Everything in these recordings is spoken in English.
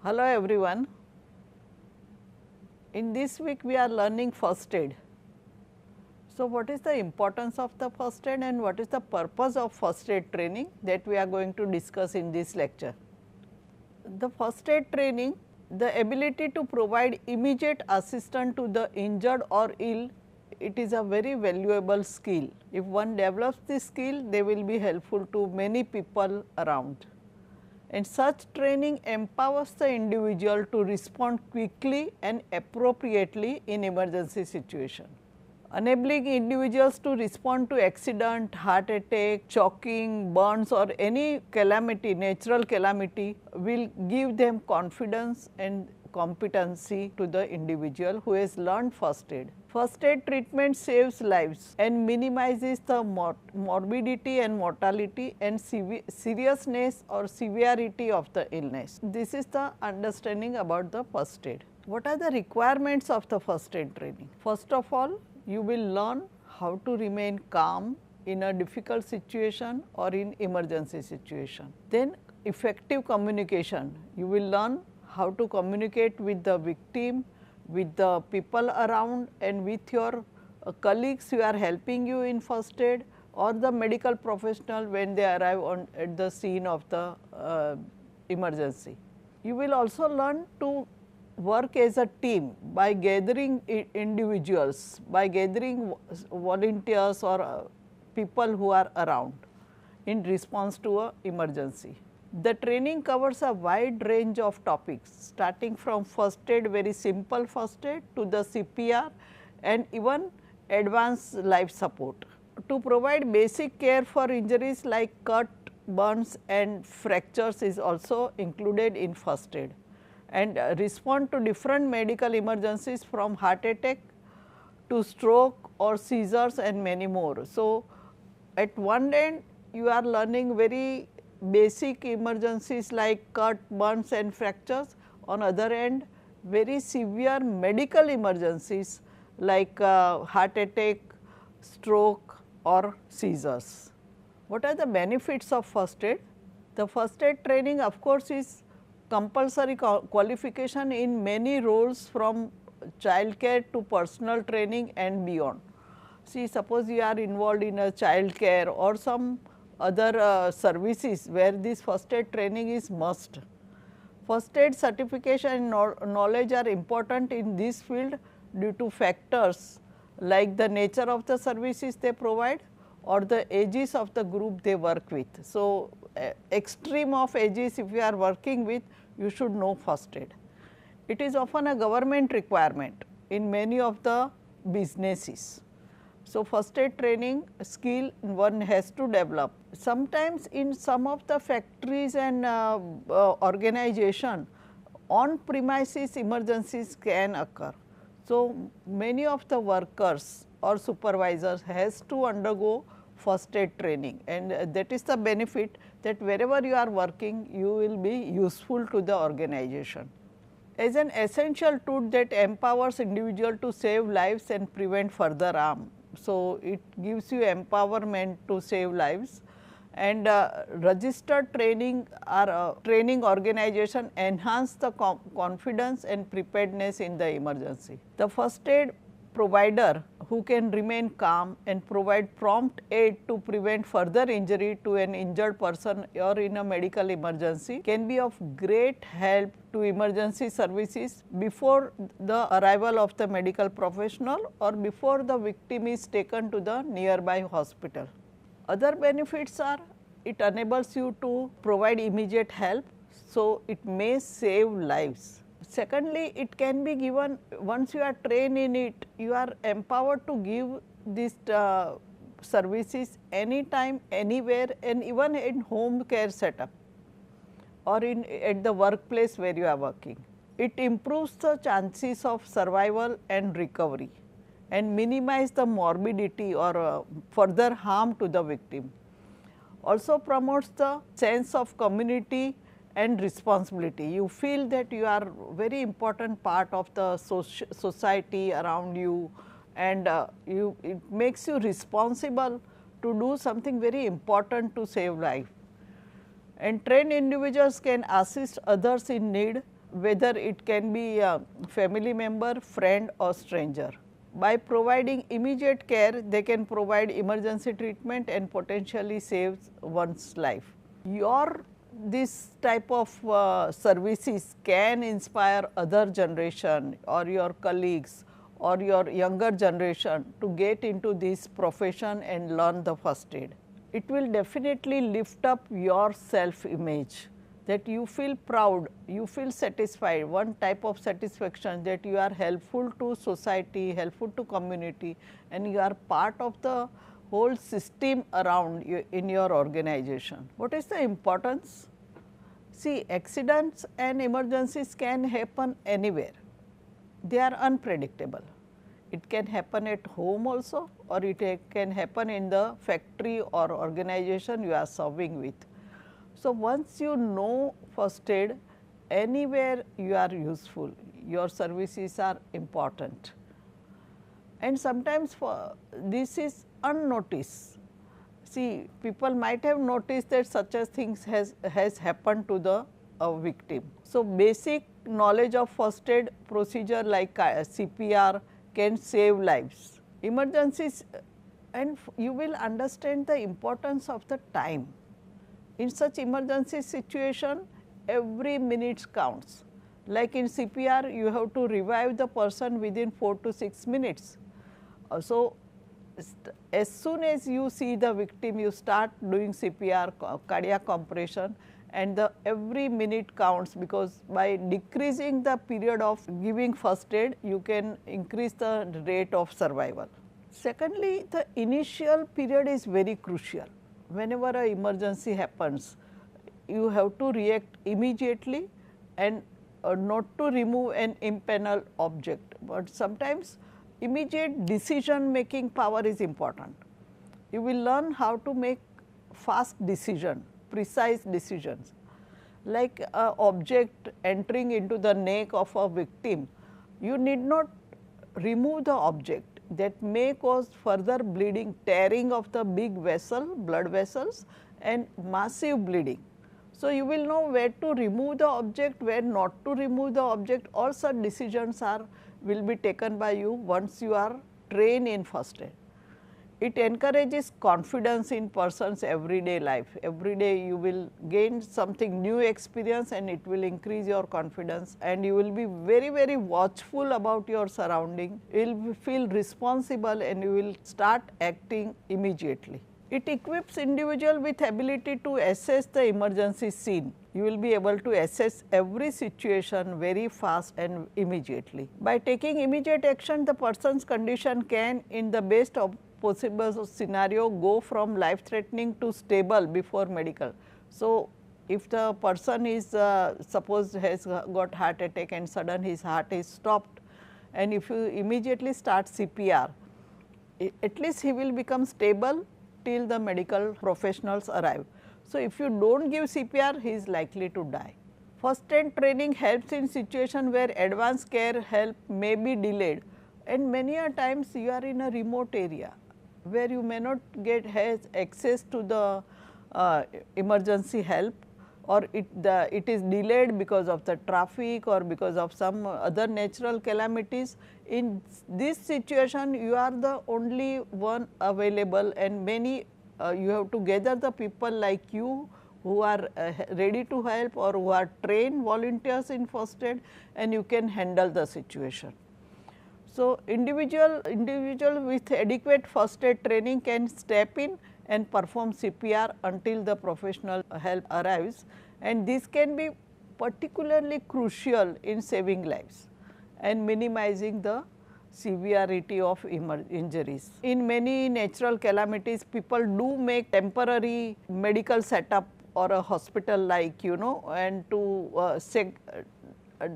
Hello everyone. In this week we are learning first aid. So, what is the importance of the first aid and what is the purpose of first aid training that we are going to discuss in this lecture. The first aid training, the ability to provide immediate assistance to the injured or ill, it is a very valuable skill. If one develops this skill, they will be helpful to many people around. And such training empowers the individual to respond quickly and appropriately in emergency situation. Enabling individuals to respond to accident, heart attack, choking, burns or any calamity, natural calamity will give them confidence and competency to the individual who has learned first aid. First aid treatment saves lives and minimizes the morbidity and mortality and seriousness or severity of the illness. This is the understanding about the first aid. What are the requirements of the first aid training? First of all, you will learn how to remain calm in a difficult situation or in emergency situation. Then effective communication, you will learn how to communicate with the victim, with the people around and with your colleagues who are helping you in first aid or the medical professional when they arrive at the scene of the emergency. You will also learn to work as a team by gathering individuals, by gathering volunteers or people who are around in response to an emergency. The training covers a wide range of topics starting from first aid, very simple first aid to the CPR and even advanced life support. To provide basic care for injuries like cut, burns and fractures is also included in first aid and respond to different medical emergencies from heart attack to stroke or seizures and many more. So, at one end you are learning very basic emergencies like cut, burns and fractures, on other end very severe medical emergencies like heart attack, stroke or seizures. What are the benefits of first aid? The first aid training of course is compulsory qualification in many roles from child care to personal training and beyond. See, suppose you are involved in a child care or some other services where this first aid training is must. First aid certification and knowledge are important in this field due to factors like the nature of the services they provide or the ages of the group they work with. So, extreme of ages if you are working with, you should know first aid. It is often a government requirement in many of the businesses. So, first aid training skill one has to develop. Sometimes in some of the factories and organization on premises emergencies can occur. So, many of the workers or supervisors has to undergo first aid training and that is the benefit that wherever you are working you will be useful to the organization. As an essential tool that empowers individual to save lives and prevent further harm. So, it gives you empowerment to save lives and registered training or training organization enhance the confidence and preparedness in the emergency. The first aid provider who can remain calm and provide prompt aid to prevent further injury to an injured person or in a medical emergency can be of great help to emergency services before the arrival of the medical professional or before the victim is taken to the nearby hospital. Other benefits are it enables you to provide immediate help, so it may save lives. Secondly, it can be given once you are trained in it, you are empowered to give these services anytime, anywhere and even in home care setup or at the workplace where you are working. It improves the chances of survival and recovery and minimize the morbidity or further harm to the victim. Also promotes the sense of community and responsibility. You feel that you are very important part of the society around you and it makes you responsible to do something very important to save life. And trained individuals can assist others in need whether it can be a family member, friend or stranger. By providing immediate care, they can provide emergency treatment and potentially save one's life. This type of services can inspire other generation or your colleagues or your younger generation to get into this profession and learn the first aid. It will definitely lift up your self image, that you feel proud, you feel satisfied, one type of satisfaction that you are helpful to society, helpful to community, and you are part of the whole system around you in your organization. What is the importance? See, accidents and emergencies can happen anywhere. They are unpredictable. It can happen at home also, or it can happen in the factory or organization you are serving with. So, once you know first aid, anywhere you are useful, your services are important. And sometimes this is unnoticed. See, people might have noticed that such a thing has happened to the victim. So, basic knowledge of first aid procedure like CPR can save lives. Emergencies, and you will understand the importance of the time. In such emergency situation, every minute counts. Like in CPR, you have to revive the person within 4 to 6 minutes. So, as soon as you see the victim, you start doing CPR, cardiac compression, and every minute counts, because by decreasing the period of giving first aid, you can increase the rate of survival. Secondly, the initial period is very crucial. Whenever an emergency happens, you have to react immediately and not to remove an impaneled object, but sometimes immediate decision making power is important. You will learn how to make fast decision, precise decisions. Like an object entering into the neck of a victim, you need not remove the object, that may cause further bleeding, tearing of the big vessel, blood vessels, and massive bleeding. So, you will know where to remove the object, where not to remove the object. All such decisions will be taken by you once you are trained in first aid. It encourages confidence in person's everyday life. Every day you will gain something new experience, and it will increase your confidence, and you will be very, very watchful about your surrounding. You will feel responsible and you will start acting immediately. It equips individual with ability to assess the emergency scene. You will be able to assess every situation very fast and immediately. By taking immediate action, the person's condition can, in the best of possible scenario, go from life threatening to stable before medical. So, if the person is suppose has got heart attack and sudden his heart is stopped, and if you immediately start CPR, at least he will become stable till the medical professionals arrive. So, if you do not give CPR, he is likely to die. First aid training helps in situation where advanced care help may be delayed, and many a times you are in a remote area where you may not have access to the emergency help, or it is delayed because of the traffic or because of some other natural calamities. In this situation, you are the only one available, and many you have to gather the people like you who are ready to help or who are trained volunteers in first aid, and you can handle the situation. So, individual with adequate first aid training can step in and perform CPR until the professional help arrives, and this can be particularly crucial in saving lives and minimizing the severity of injuries. In many natural calamities, people do make temporary medical setup or a hospital like, and to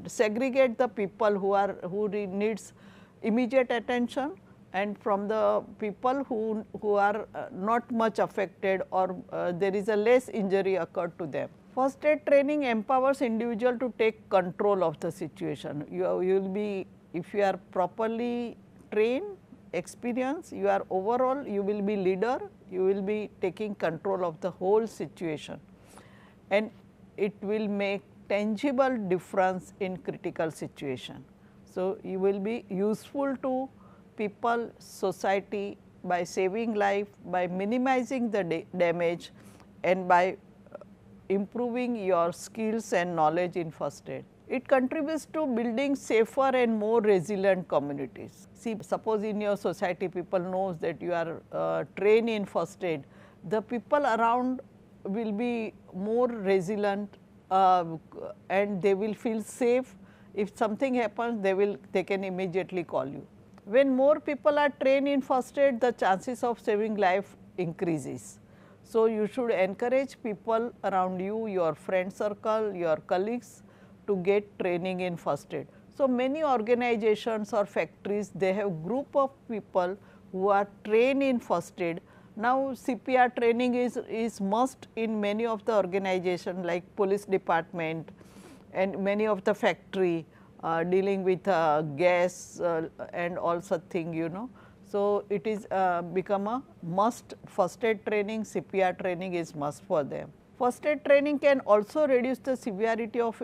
segregate the people who needs immediate attention, and from the people who are not much affected, or there is a less injury occurred to them. First aid training empowers individual to take control of the situation. You will be, if you are properly trained, experienced, you are overall, you will be leader, you will be taking control of the whole situation, and it will make tangible difference in critical situation. So, you will be useful to people, society by saving life, by minimizing the damage and by improving your skills and knowledge in first aid. It contributes to building safer and more resilient communities. See, suppose in your society people knows that you are trained in first aid, the people around will be more resilient and they will feel safe. If something happens, they can immediately call you. When more people are trained in first aid, the chances of saving life increases. So, you should encourage people around you, your friend circle, your colleagues to get training in first aid. So, many organizations or factories, they have group of people who are trained in first aid. Now, CPR training is must in many of the organizations like police department and many of the factory dealing with gas and all such thing, you know. So, it is become a must. First aid training, CPR training is must for them. First aid training can also reduce the severity of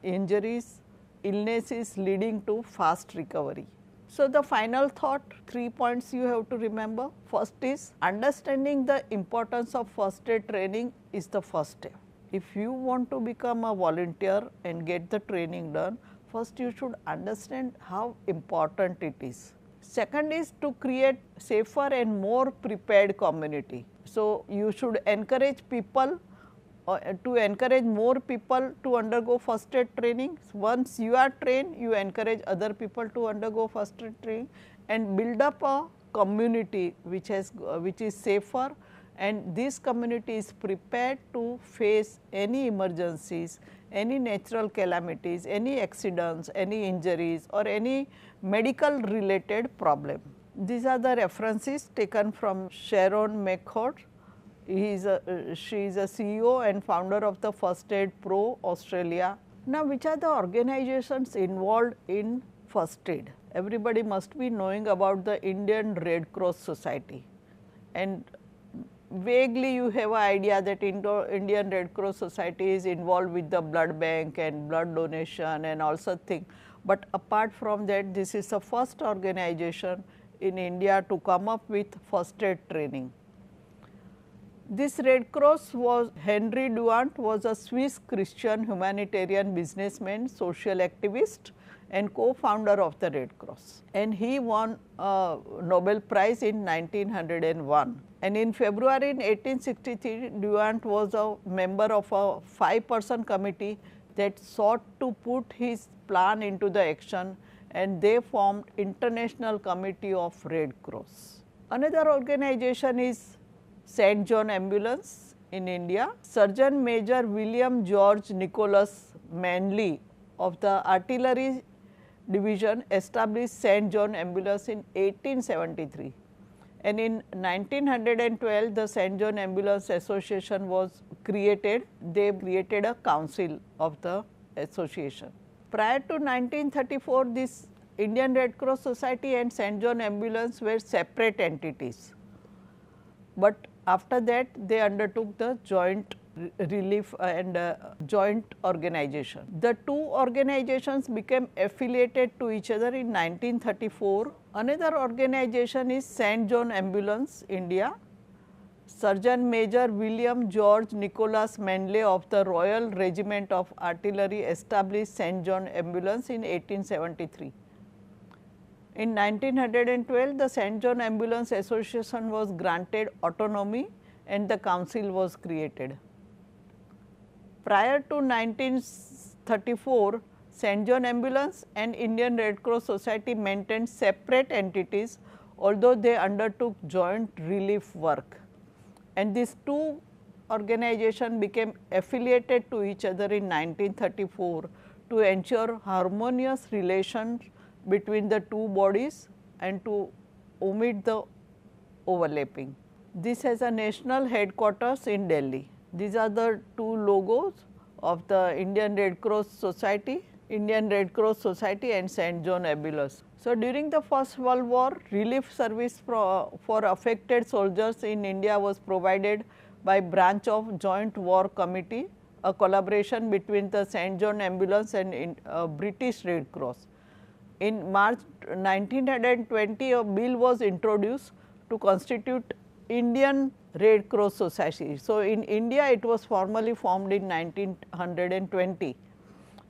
injuries, illnesses leading to fast recovery. So, the final thought, 3 points you have to remember. First is understanding the importance of first aid training is the first step. If you want to become a volunteer and get the training done, first you should understand how important it is. Second is to create safer and more prepared community. So, you should encourage people to encourage more people to undergo first aid training. Once you are trained, you encourage other people to undergo first aid training and build up a community which is safer, and this community is prepared to face any emergencies, any natural calamities, any accidents, any injuries or any medical related problem. These are the references taken from Sharon McCord. She is a CEO and founder of the First Aid Pro Australia. Now, which are the organizations involved in first aid? Everybody must be knowing about the Indian Red Cross Society, and vaguely you have an idea that Indian Red Cross Society is involved with the blood bank and blood donation and all such things. But apart from that, this is the first organization in India to come up with first aid training. This Red Cross was Henry Duant was a Swiss Christian humanitarian businessman, social activist and co-founder of the Red Cross, and he won a Nobel Prize in 1901. And in February in 1863, Duant was a member of a 5-person committee that sought to put his plan into the action, and they formed International Committee of Red Cross. Another organization is St. John Ambulance in India. Surgeon Major William George Nicholas Manley of the Artillery Division established St. John Ambulance in 1873. And in 1912, the St. John Ambulance Association was created. They created a council of the association. Prior to 1934, this Indian Red Cross Society and St. John Ambulance were separate entities, but after that they undertook the joint relief and joint organization. The two organizations became affiliated to each other in 1934. Another organization is St. John Ambulance India. Surgeon Major William George Nicholas Manley of the Royal Regiment of Artillery established St. John Ambulance in 1873. In 1912, the St. John Ambulance Association was granted autonomy and the council was created. Prior to 1934, St. John Ambulance and Indian Red Cross Society maintained separate entities, although they undertook joint relief work. And these two organizations became affiliated to each other in 1934 to ensure harmonious relations between the two bodies and to omit the overlapping. This has a national headquarters in Delhi. These are the two logos of the Indian Red Cross Society, and St. John Ambulance. So, during the First World War, relief service for affected soldiers in India was provided by branch of Joint War Committee a collaboration between the St. John Ambulance and British Red Cross. In March 1920, a bill was introduced to constitute Indian Red Cross Society. So, in India it was formally formed in 1920,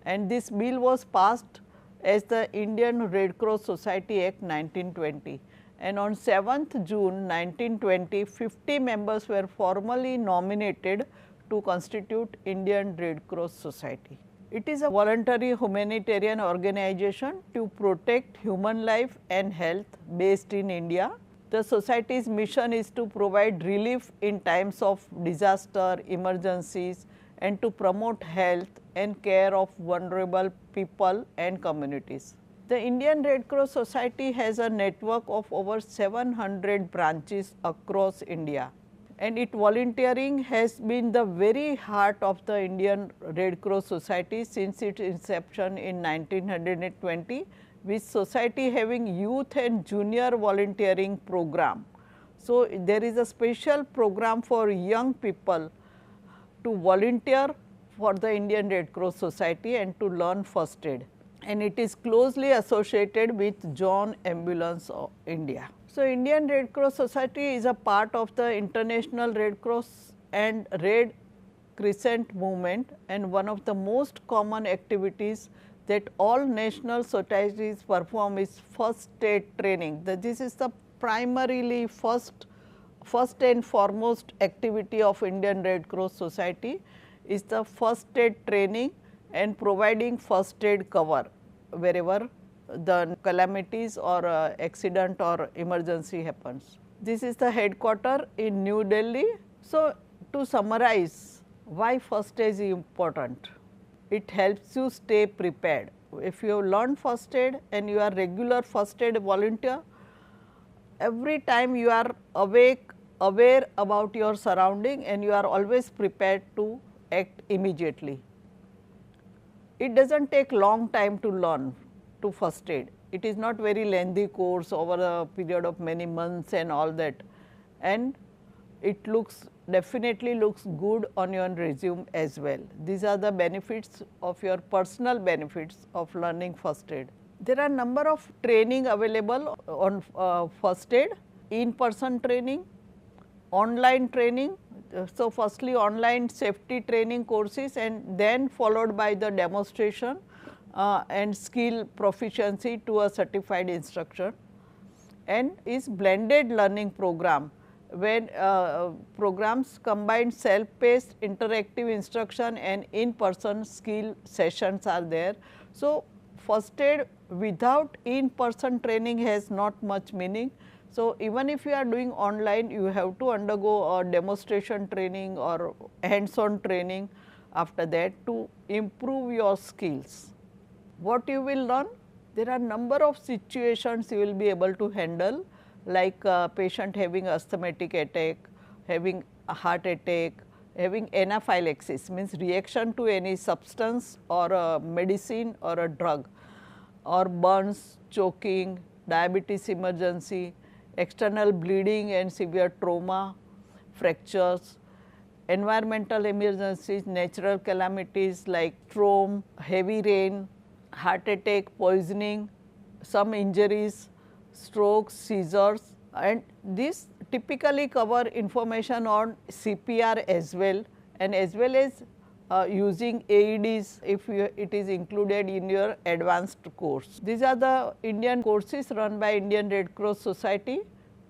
and this bill was passed as the Indian Red Cross Society Act 1920. And on 7th June 1920, 50 members were formally nominated to constitute Indian Red Cross Society. It is a voluntary humanitarian organization to protect human life and health based in India. The society's mission is to provide relief in times of disaster, emergencies, and to promote health and care of vulnerable people and communities. The Indian Red Cross Society has a network of over 700 branches across India, and its volunteering has been the very heart of the Indian Red Cross Society since its inception in 1920, with society having youth and junior volunteering program. So, there is a special program for young people to volunteer for the Indian Red Cross Society and to learn first aid, and it is closely associated with John Ambulance of India. So, Indian Red Cross Society is a part of the International Red Cross and Red Crescent movement, and one of the most common activities that all national societies perform is first aid training. This is the primarily first and foremost activity of Indian Red Cross Society is the first aid training and providing first aid cover wherever the calamities or accident or emergency happens. This is the headquarter in New Delhi. So, to summarize why first aid is important, it helps you stay prepared. If you have learned first aid and you are regular first aid volunteer, every time you are aware about your surrounding and you are always prepared to act immediately. It does not take long time to learn to first aid. It is not very lengthy course over a period of many months and all that, and it definitely looks good on your resume as well. These are the benefits of your personal benefits of learning first aid. There are number of training available on first aid, in-person training, online training. So, firstly online safety training courses and then followed by the demonstration and skill proficiency to a certified instructor, and is blended learning program when programs combine self-paced interactive instruction and in-person skill sessions are there. So, first aid without in-person training has not much meaning. So, even if you are doing online, you have to undergo a demonstration training or hands-on training after that to improve your skills. What you will learn? There are number of situations you will be able to handle, like a patient having asthmatic attack, having a heart attack, having anaphylaxis means reaction to any substance or a medicine or a drug, or burns, choking, diabetes emergency, external bleeding and severe trauma, fractures, environmental emergencies, natural calamities like storm, heavy rain, heart attack, poisoning, some injuries, strokes, seizures, and these typically cover information on CPR as well, and as well as using AEDs if it is included in your advanced course. These are the Indian courses run by Indian Red Cross Society: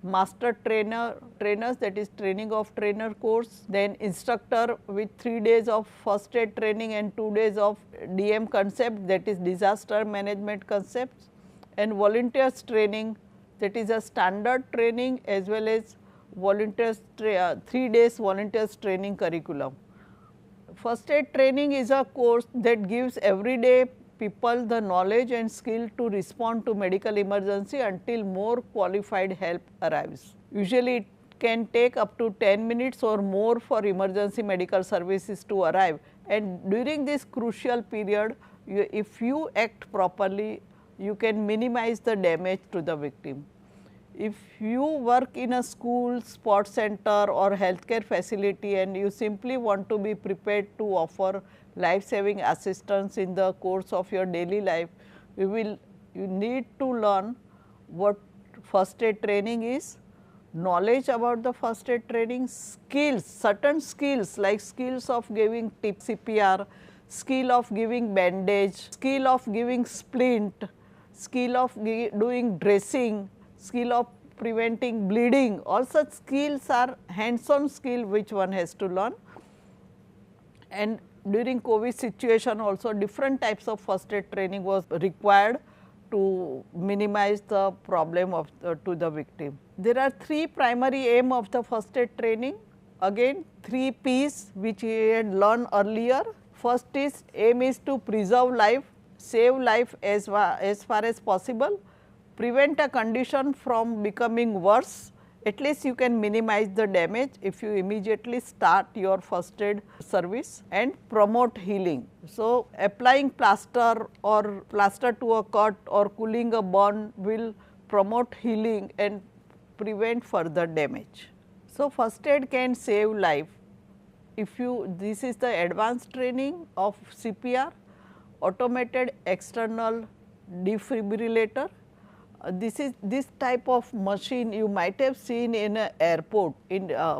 master trainers, that is training of trainer course, then instructor with 3 days of first aid training and 2 days of DM concept, that is disaster management concepts, and volunteers training, that is a standard training as well as volunteers 3 days volunteers training curriculum. First aid training is a course that gives everyday people the knowledge and skill to respond to medical emergency until more qualified help arrives. Usually it can take up to 10 minutes or more for emergency medical services to arrive, and during this crucial period, if you act properly, you can minimize the damage to the victim. If you work in a school, sports center or healthcare facility and you simply want to be prepared to offer life saving assistance in the course of your daily life, you need to learn what first aid training is, knowledge about the first aid training, skills, certain skills like skills of giving tip CPR, skill of giving bandage, skill of giving splint, skill of doing dressing, skill of preventing bleeding. All such skills are hands on skill which one has to learn. And during COVID situation also different types of first aid training was required to minimize the problem of to the victim. There are three primary aim of the first aid training. Again 3 P's which we had learned earlier. First is aim is to preserve life, save life as far as possible, prevent a condition from becoming worse. At least you can minimize the damage if you immediately start your first aid service, and promote healing. So, applying plaster or plaster to a cut or cooling a burn will promote healing and prevent further damage. So, first aid can save life. If you, this is the advanced training of CPR, automated external defibrillator. This type of machine you might have seen in an airport,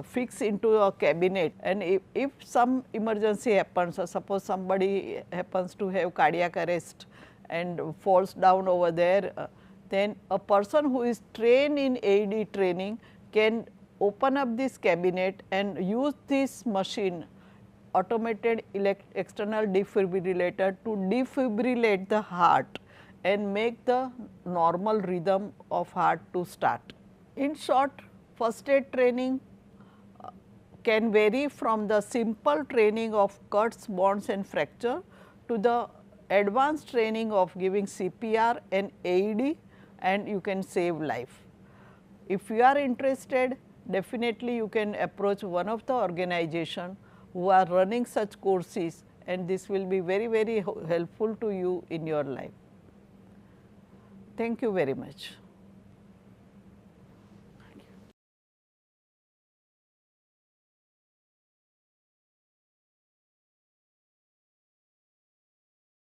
fixed into a cabinet, and if some emergency happens, or suppose somebody happens to have cardiac arrest and falls down over there, then a person who is trained in AED training can open up this cabinet and use this machine, automated external defibrillator, to defibrillate the heart and make the normal rhythm of heart to start. In short, first aid training can vary from the simple training of cuts, burns and fracture to the advanced training of giving CPR and AED, and you can save life. If you are interested, definitely you can approach one of the organization who are running such courses, and this will be very, very helpful to you in your life. Thank you very much.